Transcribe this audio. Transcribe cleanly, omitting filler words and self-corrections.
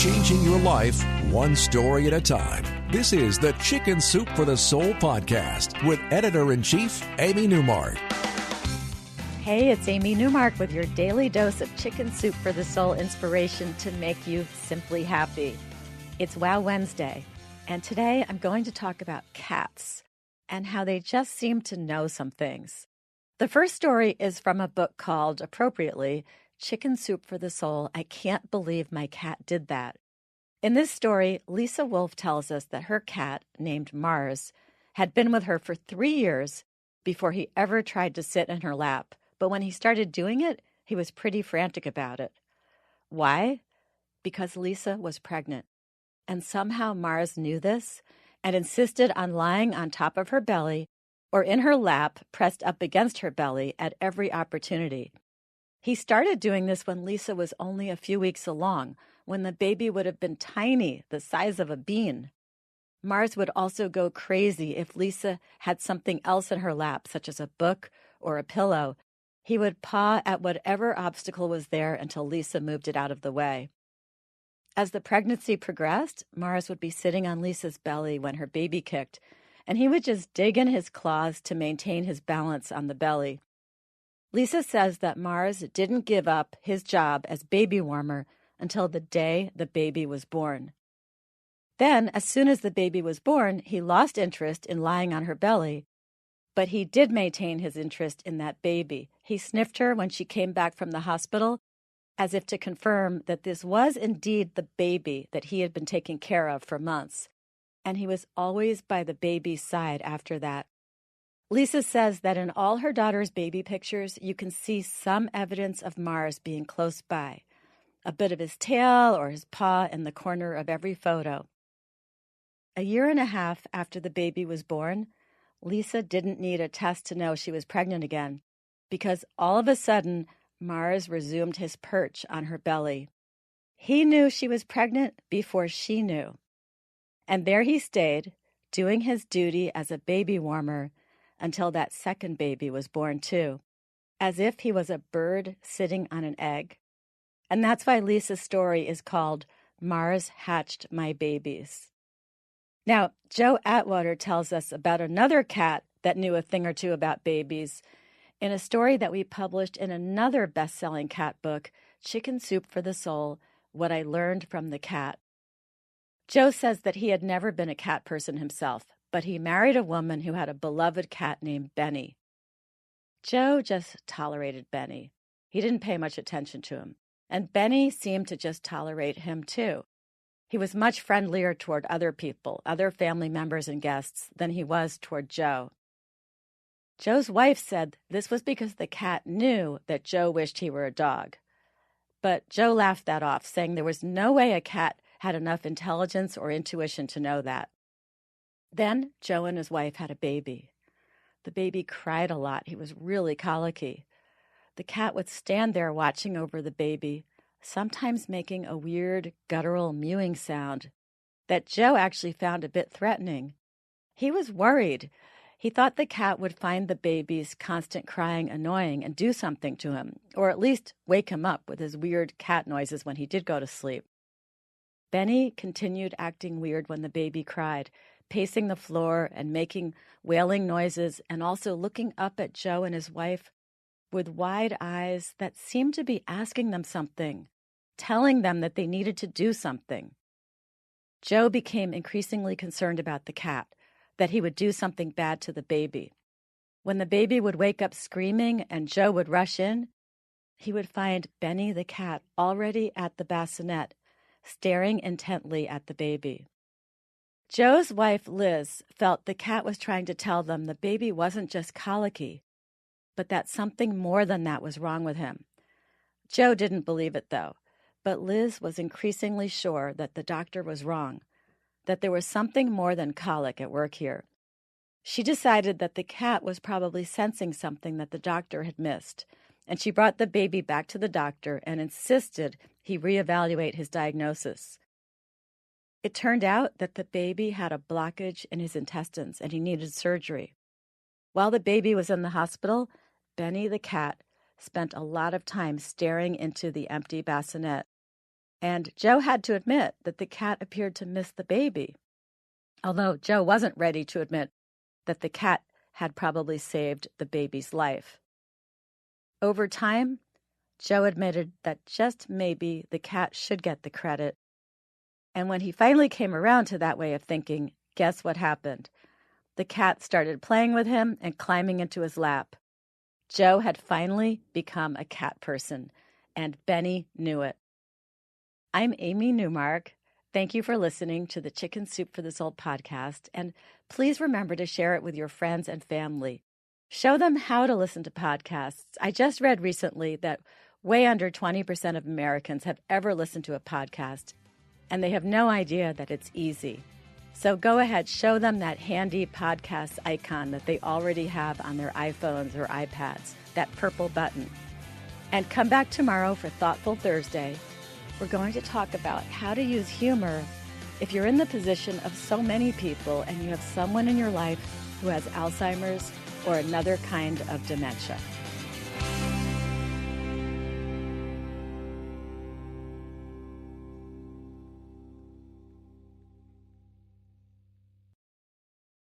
changing your life one story at a time. This is the Chicken Soup for the Soul podcast with Editor-in-Chief Amy Newmark. Hey, it's Amy Newmark with your daily dose of Chicken Soup for the Soul inspiration to make you simply happy. It's Wow Wednesday, and today I'm going to talk about cats and how they just seem to know some things. The first story is from a book called, appropriately, Chicken Soup for the Soul. I Can't Believe My Cat Did That. In this story, Lisa Wolf tells us that her cat, named Mars, had been with her for 3 years before he ever tried to sit in her lap. But when he started doing it, he was pretty frantic about it. Why? Because Lisa was pregnant. And somehow Mars knew this and insisted on lying on top of her belly or in her lap, pressed up against her belly at every opportunity. He started doing this when Lisa was only a few weeks along, when the baby would have been tiny, the size of a bean. Mars would also go crazy if Lisa had something else in her lap, such as a book or a pillow. He would paw at whatever obstacle was there until Lisa moved it out of the way. As the pregnancy progressed, Mars would be sitting on Lisa's belly when her baby kicked, and he would just dig in his claws to maintain his balance on the belly. Lisa says that Mars didn't give up his job as baby warmer until the day the baby was born. Then, as soon as the baby was born, he lost interest in lying on her belly, but he did maintain his interest in that baby. He sniffed her when she came back from the hospital, as if to confirm that this was indeed the baby that he had been taking care of for months, and he was always by the baby's side after that. Lisa says that in all her daughter's baby pictures, you can see some evidence of Mars being close by, a bit of his tail or his paw in the corner of every photo. A year and a half after the baby was born, Lisa didn't need a test to know she was pregnant again, because all of a sudden, Mars resumed his perch on her belly. He knew she was pregnant before she knew. And there he stayed, doing his duty as a baby warmer until that second baby was born too, as if he was a bird sitting on an egg. And that's why Lisa's story is called Mars Hatched My Babies. Now, Joe Atwater tells us about another cat that knew a thing or two about babies in a story that we published in another best-selling cat book, Chicken Soup for the Soul, What I Learned from the Cat. Joe says that he had never been a cat person himself, but he married a woman who had a beloved cat named Benny. Joe just tolerated Benny. He didn't pay much attention to him, and Benny seemed to just tolerate him too. He was much friendlier toward other people, other family members and guests, than he was toward Joe. Joe's wife said this was because the cat knew that Joe wished he were a dog. But Joe laughed that off, saying there was no way a cat had enough intelligence or intuition to know that. Then Joe and his wife had a baby. The baby cried a lot. He was really colicky. The cat would stand there watching over the baby, sometimes making a weird guttural mewing sound that Joe actually found a bit threatening. He was worried. He thought the cat would find the baby's constant crying annoying and do something to him, or at least wake him up with his weird cat noises when he did go to sleep. Benny continued acting weird when the baby cried, pacing the floor and making wailing noises, and also looking up at Joe and his wife with wide eyes that seemed to be asking them something, telling them that they needed to do something. Joe became increasingly concerned about the cat, that he would do something bad to the baby. When the baby would wake up screaming and Joe would rush in, he would find Benny the cat already at the bassinet, staring intently at the baby. Joe's wife, Liz, felt the cat was trying to tell them the baby wasn't just colicky, but that something more than that was wrong with him. Joe didn't believe it, though, but Liz was increasingly sure that the doctor was wrong, that there was something more than colic at work here. She decided that the cat was probably sensing something that the doctor had missed, and she brought the baby back to the doctor and insisted he reevaluate his diagnosis. It turned out that the baby had a blockage in his intestines and he needed surgery. While the baby was in the hospital, Benny the cat spent a lot of time staring into the empty bassinet, And Joe had to admit that the cat appeared to miss the baby, although Joe wasn't ready to admit that the cat had probably saved the baby's life. Over time, Joe admitted that just maybe the cat should get the credit. And when he finally came around to that way of thinking, guess what happened? The cat started playing with him and climbing into his lap. Joe had finally become a cat person, and Benny knew it. I'm Amy Newmark. Thank you for listening to the Chicken Soup for the Soul podcast, and please remember to share it with your friends and family. Show them how to listen to podcasts. I just read recently that way under 20% of Americans have ever listened to a podcast, and they have no idea that it's easy. So go ahead, show them that handy podcast icon that they already have on their iPhones or iPads, that purple button. And come back tomorrow for Thoughtful Thursday. We're going to talk about how to use humor if you're in the position of so many people and you have someone in your life who has Alzheimer's or another kind of dementia.